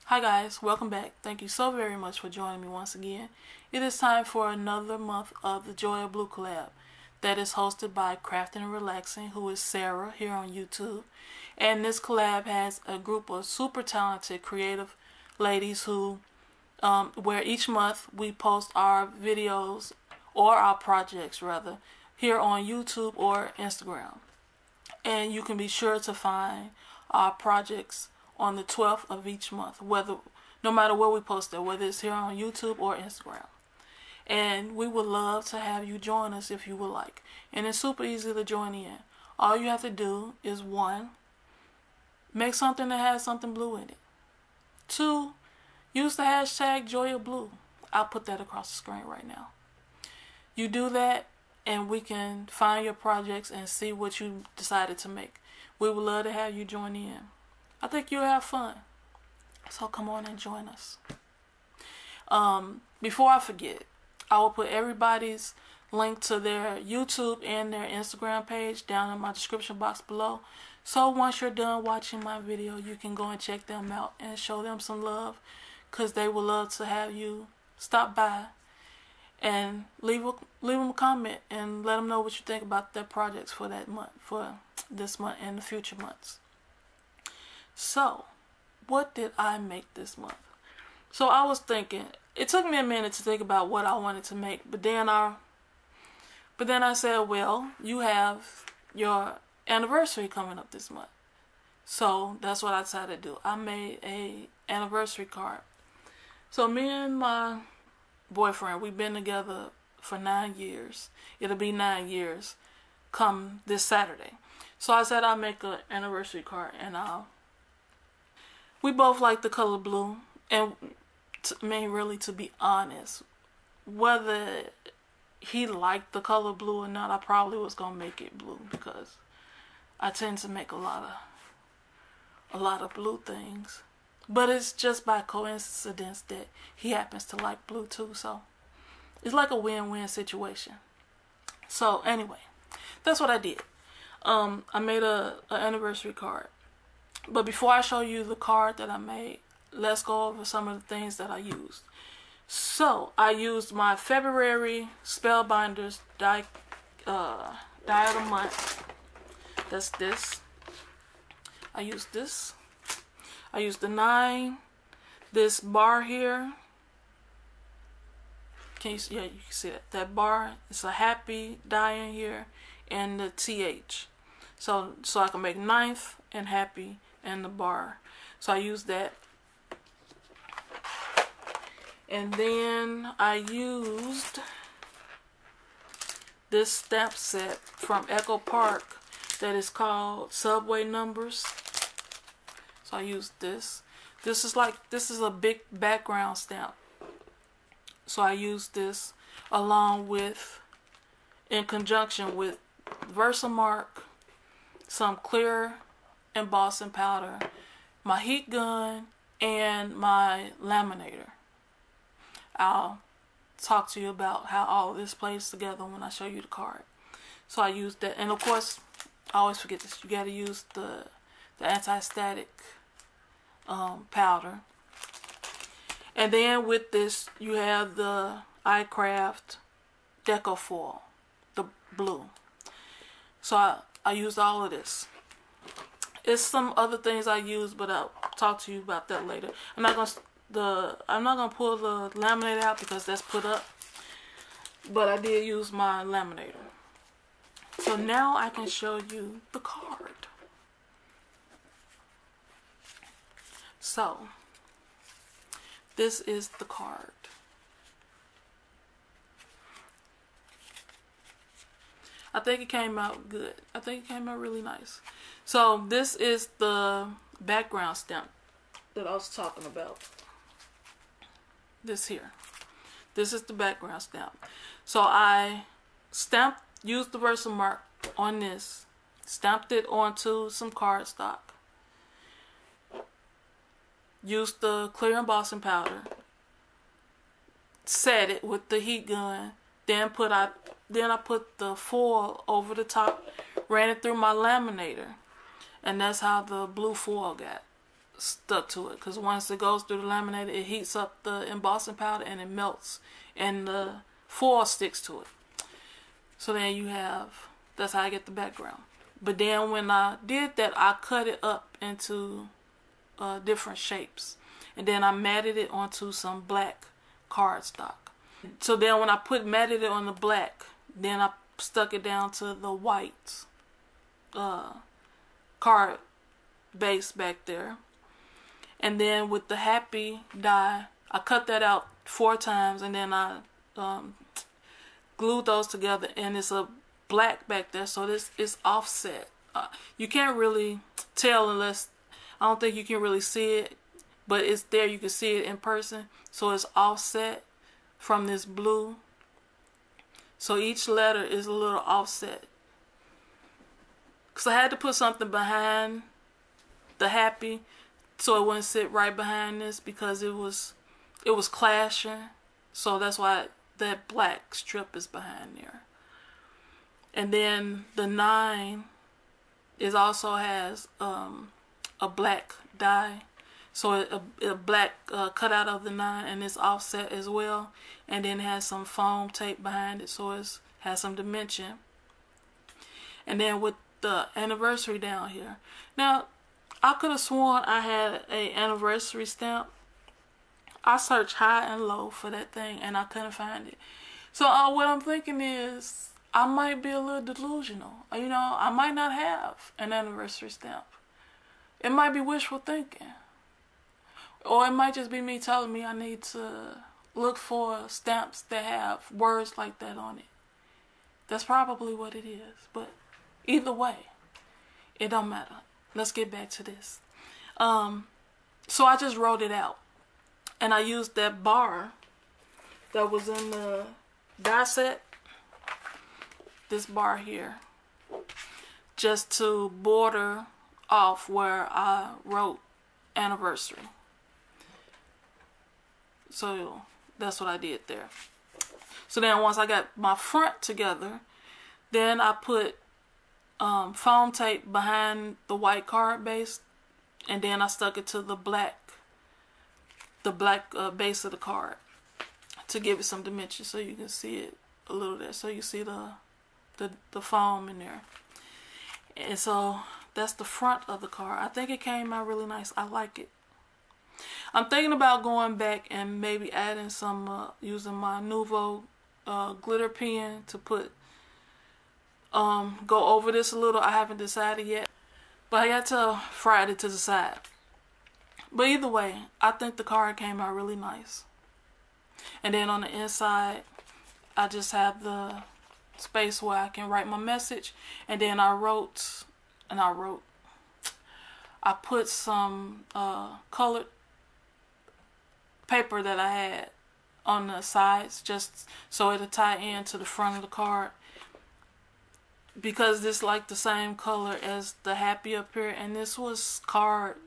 Hi guys, welcome back. Thank you so very much for joining me once again. It is time for another month of the Joy of Blue collab that is hosted by Crafting and Relaxing, who is Sarah here on YouTube. And this collab has a group of super talented creative ladies who where each month we post our videos or our projects rather here on YouTube or Instagram. And you can be sure to find our projects on the 12th of each month, no matter where we post it, whether it's here on YouTube or Instagram. And we would love to have you join us if you would like. And it's super easy to join in. All you have to do is 1, make something that has something blue in it. 2, use the hashtag #JoyOfBlue. I'll put that across the screen right now. You do that and we can find your projects and see what you decided to make. We would love to have you join in. I think you'll have fun. So come on and join us. Before I forget, I will put everybody's link to their YouTube and their Instagram page down in my description box below. So once you're done watching my video, you can go and check them out and show them some love, because they would love to have you stop by and leave them a comment and let them know what you think about their projects for that month, for this month and the future months. So, what did I make this month? So I was thinking, it took me a minute to think about what I wanted to make, but then I said, well, you have your anniversary coming up this month. So that's what I decided to do. I made a anniversary card. So me and my boyfriend, we've been together for 9 years. It'll be 9 years come this Saturday. So I said I'll make an anniversary card, and we both like the color blue, and really, to be honest, whether he liked the color blue or not, I probably was gonna make it blue, because I tend to make a lot of blue things. But it's just by coincidence that he happens to like blue too, so it's like a win-win situation. So anyway, that's what I did. I made an anniversary card. But before I show you the card that I made, let's go over some of the things that I used. So I used my February Spellbinders die of the month. That's this. I used this. I used the 9. This bar here. Can you see? Yeah, you can see that. That bar. It's a happy die in here, and the TH. So I can make 9th and happy and the bar. So I used that. And then I used this stamp set from Echo Park that is called Subway Numbers. So I used this. This is a big background stamp. So I used this along with, in conjunction with Versamark, some clear embossing powder, my heat gun, and my laminator. I'll talk to you about how all this plays together when I show you the card. So I used that, and of course, I always forget this. You got to use the anti-static powder. And then with this, you have the iCraft Deco Foil, the blue. So I used all of this. It's some other things I use, but I'll talk to you about that later. I'm not gonna pull the laminator out because that's put up, but I did use my laminator. So now I can show you the card. So this is the card. I think it came out good. I think it came out really nice. So this is the background stamp that I was talking about. This here. This is the background stamp. So I used the Versamark on this, stamped it onto some cardstock, used the clear embossing powder, set it with the heat gun, then I put the foil over the top, ran it through my laminator, and that's how the blue foil got. stuck to it, because once it goes through the laminator, it heats up the embossing powder and it melts, and the foil sticks to it. So then you have, that's how I get the background. But then when I did that, I cut it up into different shapes, and then I matted it onto some black cardstock. So then when I matted it on the black, then I stuck it down to the white card base back there. And then with the happy die, I cut that out 4 times, and then I glued those together, and it's a black back there, so this is offset. You can't really tell unless, I don't think you can really see it, but it's there, you can see it in person. So it's offset from this blue, so each letter is a little offset, because I had to put something behind the happy so it wouldn't sit right behind this, because it was clashing. So that's why that black strip is behind there. And then the 9 is also has a black die, so a black cutout of the 9, and it's offset as well. And then it has some foam tape behind it, so it has some dimension. And then with the anniversary down here, now I could have sworn I had an anniversary stamp. I searched high and low for that thing, and I couldn't find it. So what I'm thinking is, I might be a little delusional. You know, I might not have an anniversary stamp. It might be wishful thinking. Or it might just be me telling me I need to look for stamps that have words like that on it. That's probably what it is. But either way, it don't matter. Let's get back to this. So I just wrote it out. And I used that bar that was in the die set, this bar here, just to border off where I wrote anniversary. So that's what I did there. So then once I got my front together, then I put foam tape behind the white card base, and then I stuck it to the black base of the card to give it some dimension, so you can see it a little there. So you see the foam in there. And so that's the front of the card. I think it came out really nice. I like it. I'm thinking about going back and maybe adding some, using my Nuvo glitter pen to put, go over this a little. I haven't decided yet, but I got till Friday to decide. But either way, I think the card came out really nice. And then on the inside, I just have the space where I can write my message. And then I put some colored paper that I had on the sides, just so it'll tie in to the front of the card, because this like the same color as the happy up here, and this was card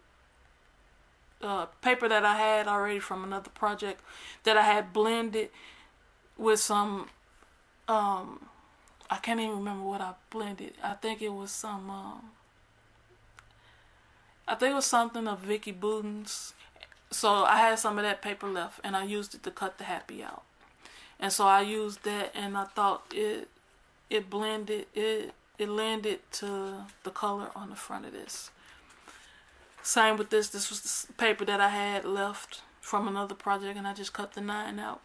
paper that I had already from another project that I had blended with some I can't even remember what I blended. I think it was some I think it was something of Vicky Buden's. So I had some of that paper left, and I used it to cut the happy out. And so I used that, and I thought it blended, it lended to the color on the front of this. Same with this. This was the paper that I had left from another project, and I just cut the 9 out.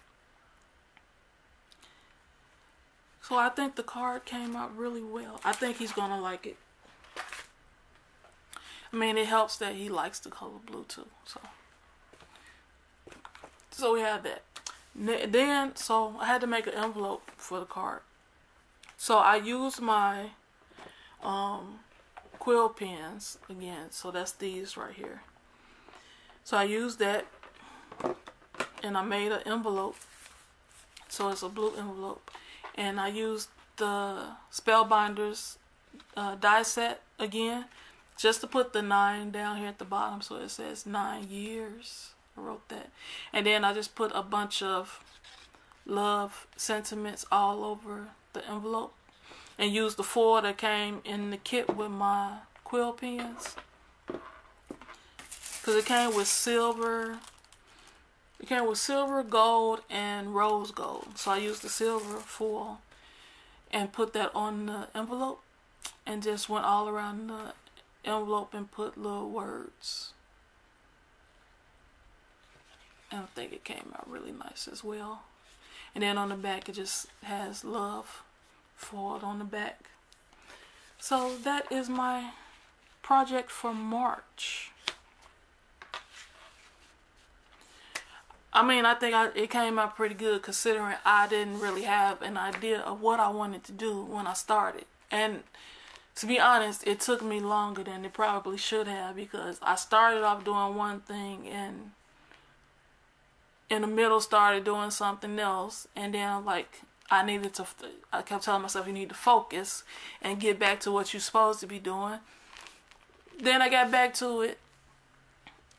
So I think the card came out really well. I think he's gonna like it. I mean, it helps that he likes the color blue too. So we have that. Then, so I had to make an envelope for the card. So I used my quill pens again. So that's these right here. So I used that, and I made an envelope. So it's a blue envelope. And I used the Spellbinders die set again, just to put the 9 down here at the bottom, so it says 9 years. I wrote that. And then I just put a bunch of love sentiments all over the envelope, and used the foil that came in the kit with my quill pens. because it came with silver. It came with silver, gold, and rose gold. So I used the silver foil and put that on the envelope and just went all around the envelope and put little words. And I think it came out really nice as well. And then on the back it just has love foiled on the back. So that is my project for March. I mean, I think it came out pretty good considering I didn't really have an idea of what I wanted to do when I started. And to be honest, it took me longer than it probably should have, because I started off doing one thing and in the middle started doing something else. And then I kept telling myself, you need to focus and get back to what you're supposed to be doing. Then I got back to it,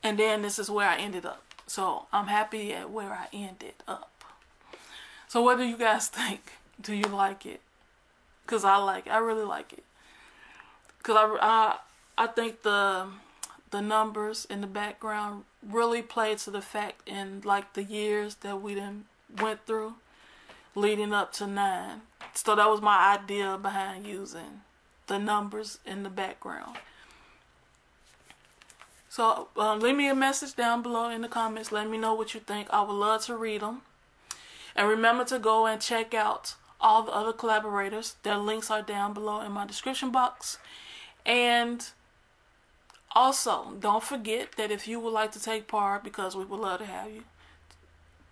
and then this is where I ended up. So I'm happy at where I ended up. So what do you guys think? Do you like it? Because I like it. I really like it. Because I think the numbers in the background really play to the fact in like the years that we done went through leading up to 9. So that was my idea behind using the numbers in the background. So leave me a message down below in the comments. Let me know what you think. I would love to read them. And remember to go and check out all the other collaborators. Their links are down below in my description box. And also, don't forget that if you would like to take part, because we would love to have you,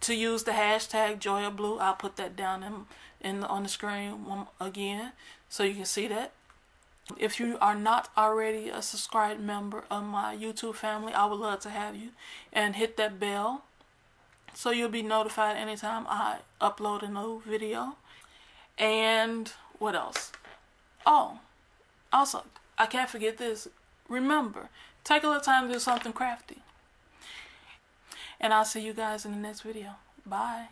to use the hashtag JoyaBlue. I'll put that down on the screen again so you can see that. If you are not already a subscribed member of my YouTube family, I would love to have you. And hit that bell so you'll be notified anytime I upload a new video. And what else? Oh, also, I can't forget this. Remember, take a little time to do something crafty. And I'll see you guys in the next video. Bye.